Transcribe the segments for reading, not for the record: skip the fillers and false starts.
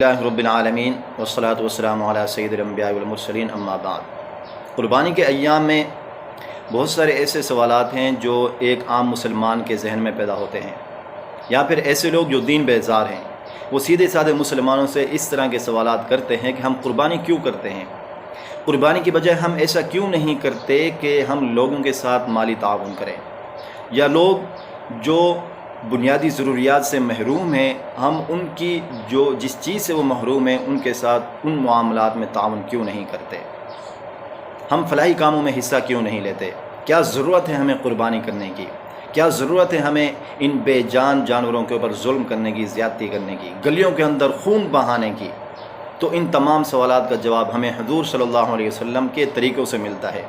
اللہ رب العالمین والصلاة والسلام علی سید الانبیاء والمرسلین اما بعد۔ قربانی کے ایام میں بہت سارے ایسے سوالات ہیں جو ایک عام مسلمان کے ذہن میں پیدا ہوتے ہیں، یا پھر ایسے لوگ جو دین بیزار ہیں وہ سیدھے سادھے مسلمانوں سے اس طرح کے سوالات کرتے ہیں کہ ہم قربانی کیوں کرتے ہیں، قربانی کی بجائے ہم ایسا کیوں نہیں کرتے کہ ہم لوگوں کے ساتھ مالی تعاون کریں، یا لوگ جو بنیادی ضروریات سے محروم ہیں ہم ان کی جس چیز سے وہ محروم ہیں ان کے ساتھ ان معاملات میں تعاون کیوں نہیں کرتے، ہم فلاحی کاموں میں حصہ کیوں نہیں لیتے، کیا ضرورت ہے ہمیں قربانی کرنے کی، کیا ضرورت ہے ہمیں ان بے جان جانوروں کے اوپر ظلم کرنے کی، زیادتی کرنے کی، گلیوں کے اندر خون بہانے کی۔ تو ان تمام سوالات کا جواب ہمیں حضور صلی اللہ علیہ وسلم کے طریقوں سے ملتا ہے،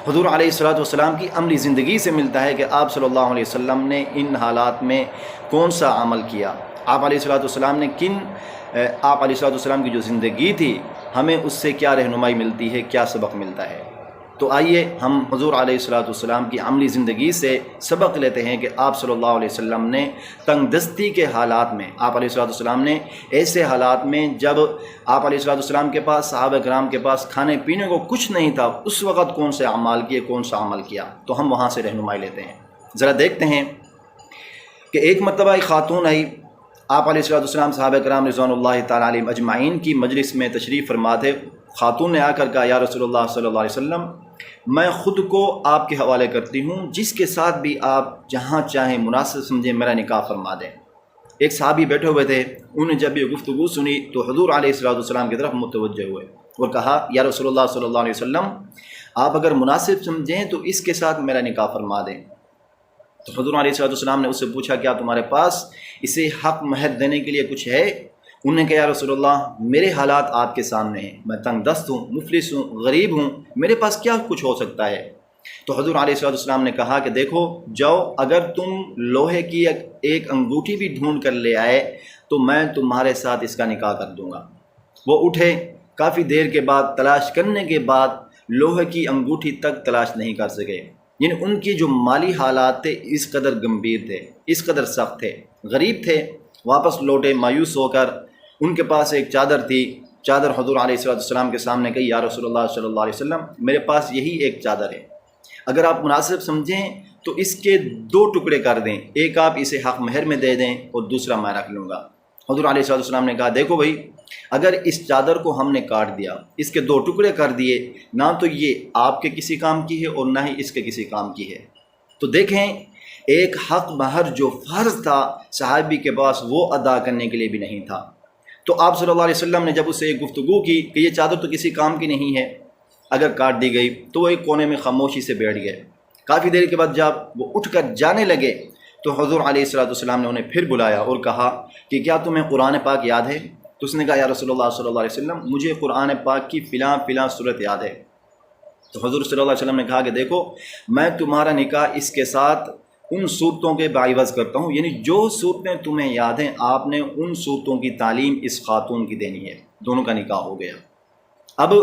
حضور علیہ السلام کی عملی زندگی سے ملتا ہے کہ آپ صلی اللہ علیہ وسلم نے ان حالات میں کون سا عمل کیا، آپ علیہ السلام نے آپ علیہ السلام کی جو زندگی تھی ہمیں اس سے کیا رہنمائی ملتی ہے، کیا سبق ملتا ہے۔ تو آئیے ہم حضور علیہ السلام کی عملی زندگی سے سبق لیتے ہیں کہ آپ صلی اللہ علیہ وسلم نے تنگ دستی کے حالات میں، آپ علیہ السلام نے ایسے حالات میں جب آپ علیہ السلام کے پاس، صحابہ کرام کے پاس کھانے پینے کو کچھ نہیں تھا، اس وقت کون سے اعمال کیے، کون سا عمل کیا، تو ہم وہاں سے رہنمائی لیتے ہیں۔ ذرا دیکھتے ہیں کہ ایک مرتبہ ایک خاتون آئی، آپ علیہ السلام صحابہ کرام رضوان اللہ تعالیٰ علیہم اجمعین کی مجلس میں تشریف فرما تھے۔ خاتون نے آ کر کہا، یا رسول اللہ صلی اللہ علیہ وسلم، میں خود کو آپ کے حوالے کرتی ہوں، جس کے ساتھ بھی آپ جہاں چاہیں مناسب سمجھیں میرا نکاح فرما دیں۔ ایک صحابی بیٹھے ہوئے تھے، انہوں نے جب یہ گفتگو سنی تو حضور علیہ السلام کی طرف متوجہ ہوئے اور کہا، یا رسول اللہ صلی اللہ علیہ وسلم، آپ اگر مناسب سمجھیں تو اس کے ساتھ میرا نکاح فرما دیں۔ تو حضور علیہ السلام نے اس سے پوچھا، کیا تمہارے پاس اسے حق مہر دینے کے لیے کچھ ہے؟ انہوں نے کہا، یا رسول اللہ، میرے حالات آپ کے سامنے ہیں، میں تنگ دست ہوں، مفلس ہوں، غریب ہوں، میرے پاس کیا کچھ ہو سکتا ہے؟ تو حضور علیہ السلام نے کہا کہ دیکھو، جاؤ، اگر تم لوہے کی ایک انگوٹھی بھی ڈھونڈ کر لے آئے تو میں تمہارے ساتھ اس کا نکاح کر دوں گا۔ وہ اٹھے، کافی دیر کے بعد تلاش کرنے کے بعد لوہے کی انگوٹھی تک تلاش نہیں کر سکے، یعنی ان کی جو مالی حالات تھے اس قدر گمبھیر تھے، اس قدر سخت تھے، غریب تھے۔ واپس لوٹے مایوس ہو کر، ان کے پاس ایک چادر تھی، چادر حضور علیہ السلام کے سامنے کہی، یا رسول اللہ صلی اللہ علیہ وسلم، میرے پاس یہی ایک چادر ہے، اگر آپ مناسب سمجھیں تو اس کے 2 ٹکڑے کر دیں، ایک آپ اسے حق مہر میں دے دیں اور دوسرا میں رکھ لوں گا۔ حضور علیہ السلام نے کہا، دیکھو بھائی، اگر اس چادر کو ہم نے کاٹ دیا، اس کے 2 ٹکڑے کر دیے، نہ تو یہ آپ کے کسی کام کی ہے اور نہ ہی اس کے کسی کام کی ہے۔ تو دیکھیں، ایک حق مہر جو فرض تھا صحابی کے پاس وہ ادا کرنے کے لیے بھی نہیں تھا۔ تو آپ صلی اللہ علیہ وسلم نے جب اسے ایک گفتگو کی کہ یہ چادر تو کسی کام کی نہیں ہے، اگر کاٹ دی گئی، تو وہ ایک کونے میں خاموشی سے بیٹھ گئے۔ کافی دیر کے بعد جب وہ اٹھ کر جانے لگے تو حضور علیہ السلام نے انہیں پھر بلایا اور کہا کہ کیا تمہیں قرآن پاک یاد ہے؟ تو اس نے کہا، یا رسول اللہ صلی اللہ علیہ وسلم، مجھے قرآن پاک کی فلاں صورت یاد ہے۔ تو حضور صلی اللہ علیہ وسلم نے کہا کہ دیکھو، میں تمہارا نکاح اس کے ساتھ ان صورتوں کے بعوض کرتا ہوں، یعنی جو صورتیں تمہیں یاد ہیں آپ نے ان صورتوں کی تعلیم اس خاتون کی دینی ہے۔ دونوں کا نکاح ہو گیا۔ اب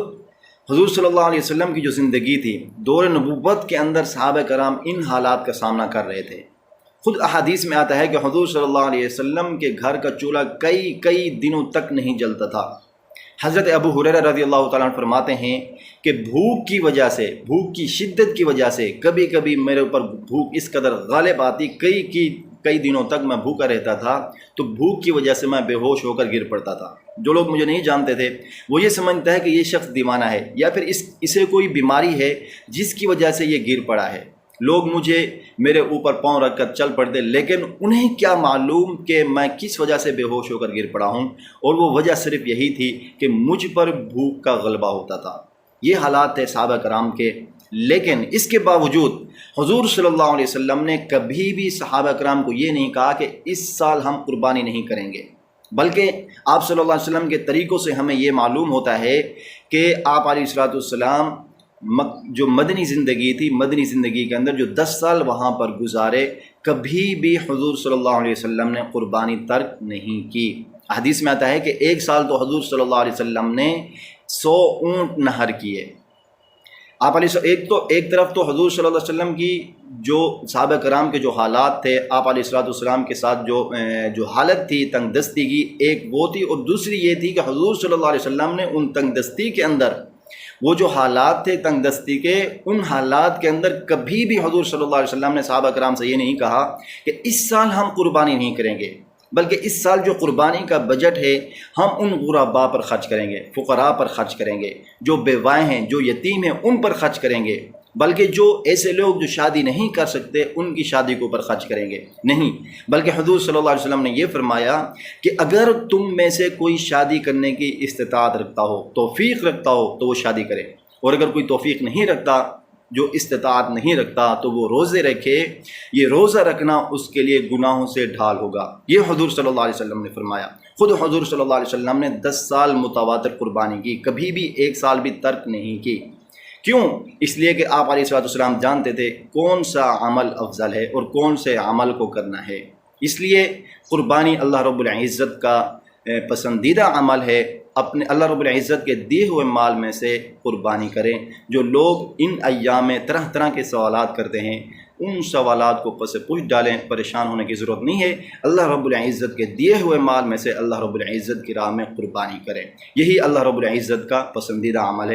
حضور صلی اللہ علیہ وسلم کی جو زندگی تھی، دور نبوت کے اندر صحابہ کرام ان حالات کا سامنا کر رہے تھے۔ خود احادیث میں آتا ہے کہ حضور صلی اللہ علیہ وسلم کے گھر کا چولہا کئی دنوں تک نہیں جلتا تھا۔ حضرت ابو ہریرہ رضی اللہ تعالیٰ عنہ فرماتے ہیں کہ بھوک کی وجہ سے، بھوک کی شدت کی وجہ سے کبھی کبھی میرے اوپر بھوک اس قدر غالب آتی، کئی دنوں تک میں بھوکا رہتا تھا، تو بھوک کی وجہ سے میں بے ہوش ہو کر گر پڑتا تھا۔ جو لوگ مجھے نہیں جانتے تھے وہ یہ سمجھتا ہے کہ یہ شخص دیوانہ ہے یا پھر اسے کوئی بیماری ہے جس کی وجہ سے یہ گر پڑا ہے۔ لوگ مجھے میرے اوپر پاؤں رکھ کر چل پڑتے، لیکن انہیں کیا معلوم کہ میں کس وجہ سے بے ہوش ہو کر گر پڑا ہوں، اور وہ وجہ صرف یہی تھی کہ مجھ پر بھوک کا غلبہ ہوتا تھا۔ یہ حالات تھے صحابہ کرام کے، لیکن اس کے باوجود حضور صلی اللہ علیہ وسلم نے کبھی بھی صحابہ کرام کو یہ نہیں کہا کہ اس سال ہم قربانی نہیں کریں گے، بلکہ آپ صلی اللہ علیہ وسلم کے طریقوں سے ہمیں یہ معلوم ہوتا ہے کہ آپ علیہ السلام جو مدنی زندگی تھی، مدنی زندگی کے اندر جو 10 سال وہاں پر گزارے، کبھی بھی حضور صلی اللہ علیہ وسلم نے قربانی ترک نہیں کی۔ حدیث میں آتا ہے کہ 1 سال تو حضور صلی اللہ علیہ وسلم نے 100 اونٹ نہر کیے۔ آپ علیہ ایک طرف تو حضور صلی اللہ علیہ وسلم کی جو صحابہ کرام کے جو حالات تھے، آپ علیہ الصلوۃ والسلام کے ساتھ جو حالت تھی تنگ دستی کی، ایک وہ تھی، اور دوسری یہ تھی کہ حضور صلی اللہ علیہ وسلم نے ان تنگ دستی کے اندر، وہ جو حالات تھے تنگ دستی کے، ان حالات کے اندر کبھی بھی حضور صلی اللہ علیہ وسلم نے صحابہ کرام سے یہ نہیں کہا کہ اس سال ہم قربانی نہیں کریں گے، بلکہ اس سال جو قربانی کا بجٹ ہے ہم ان غرباء پر خرچ کریں گے، فقراء پر خرچ کریں گے، جو بیوائیں ہیں، جو یتیم ہیں، ان پر خرچ کریں گے، بلکہ جو ایسے لوگ جو شادی نہیں کر سکتے ان کی شادی کے اوپر خرچ کریں گے نہیں، بلکہ حضور صلی اللہ علیہ وسلم نے یہ فرمایا کہ اگر تم میں سے کوئی شادی کرنے کی استطاعت رکھتا ہو، توفیق رکھتا ہو، تو وہ شادی کرے، اور اگر کوئی توفیق نہیں رکھتا، جو استطاعت نہیں رکھتا، تو وہ روزے رکھے، یہ روزہ رکھنا اس کے لیے گناہوں سے ڈھال ہوگا۔ یہ حضور صلی اللہ علیہ وسلم نے فرمایا۔ خود حضور صلی اللہ علیہ وسلم نے 10 سال متواتر قربانی کی، کبھی بھی ایک سال بھی ترک نہیں کی۔ کیوں؟ اس لیے کہ آپ علیہ السلام جانتے تھے کون سا عمل افضل ہے اور کون سے عمل کو کرنا ہے، اس لیے قربانی اللہ رب العزت کا پسندیدہ عمل ہے۔ اپنے اللہ رب العزت کے دیے ہوئے مال میں سے قربانی کریں۔ جو لوگ ان ایام میں طرح طرح کے سوالات کرتے ہیں، ان سوالات کو پس پوچھ ڈالیں، پریشان ہونے کی ضرورت نہیں ہے۔ اللہ رب العزت کے دیے ہوئے مال میں سے اللہ رب العزت کی راہ میں قربانی کریں، یہی اللہ رب العزت کا پسندیدہ عمل ہے۔